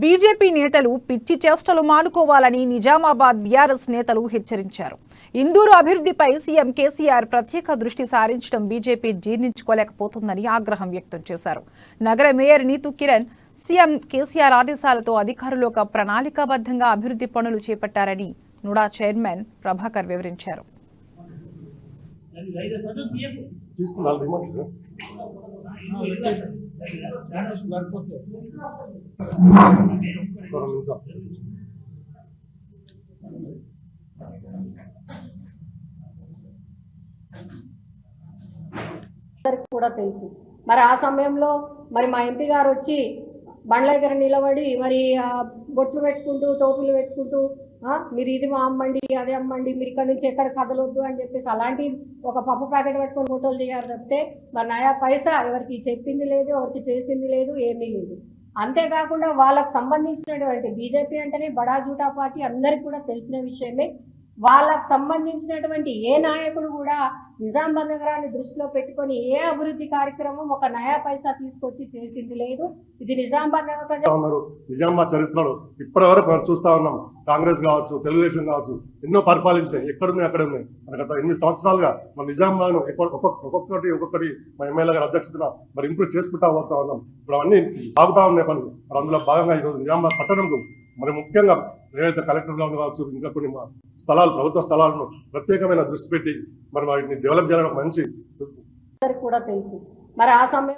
BJP నేతలు పిచ్చి చేష్టలు మానుకోవాలని నిజామాబాద్ బీఆర్ఎస్ నేతలు హెచ్చరించారు. ఇందూరు అభివృద్ధిపై సీఎం కేసీఆర్ ప్రత్యేక దృష్టి సారించడం బీజేపీ జీర్ణించుకోలేకపోతుందని ఆగ్రహం వ్యక్తం చేశారు. నగర మేయర్ నీతూ కిరణ్ సీఎం కేసీఆర్ ఆదేశాలతో అధికారులు ఒక ప్రణాళికాబద్ధంగా అభివృద్ధి పనులు చేపట్టారని నుడా చైర్మన్ ప్రభాకర్ వివరించారు. కూడా తెలుసు. మరి ఆ సమయంలో మరి మా ఎంపీ గారు వచ్చి బండ్ల దగ్గర నిలబడి మరి బొట్లు పెట్టుకుంటూ టోపీలు పెట్టుకుంటూ మీరు ఇది అమ్మండి అదే అమ్మండి, మీరు ఇక్కడ నుంచి ఎక్కడ కదలొద్దు అని చెప్పేసి అలాంటి ఒక పప్పు ప్యాకెట్ పెట్టుకొని ఫోటోలు దిగారు తప్పితే మరి నయా పైసా ఎవరికి చెప్పింది లేదు, ఎవరికి చేసింది లేదు, ఏమీ లేదు. అంతేకాకుండా వాళ్ళకు సంబంధించినటువంటి బీజేపీ అంటేనే బడా జూటా పార్టీ అందరికి కూడా తెలిసిన విషయమే. వాళ్ళకు సంబంధించినటువంటి ఏ నాయకుడు కూడా నిజామాబాద్ నగరాన్ని దృష్టిలో పెట్టుకొని ఏ అభివృద్ధి కార్యక్రమం ఒక నయా పైసా తీసుకొచ్చి చేసింది లేదు. ఇది నిజామాబాద్ నగర ప్రజలు నిజామాబాద్ చరిత్రలో ఇప్పటి వరకు మనం చూస్తా ఉన్నాం. కాంగ్రెస్ కావచ్చు, తెలుగుదేశం కావచ్చు, ఎన్నో పరిపాలించినాయి. ఎక్కడున్నాయి అక్కడే ఉన్నాయి. మన గత 8 సంవత్సరాలుగా మన నిజామాబాద్ ఒక్కొక్కటి మా ఎమ్మెల్యే గారి అధ్యక్షతన మరి ఇంప్రూవ్ చేసుకుంటా పోతా ఉన్నాం. ఇప్పుడు అవన్నీ సాగుతా ఉన్నాయి పనులు. మరి అందులో భాగంగా ఈరోజు నిజామాబాద్ పట్టణంకు మరి ముఖ్యంగా ఏదైతే కలెక్టర్ గా కావచ్చు, ఇంకా కొన్ని స్థలాలు, ప్రభుత్వ స్థలాలను ప్రత్యేకమైన దృష్టి పెట్టి మరి వాటిని డెవలప్ చేయాలని మంచి కూడా తెలుసు. మరి ఆ సమయం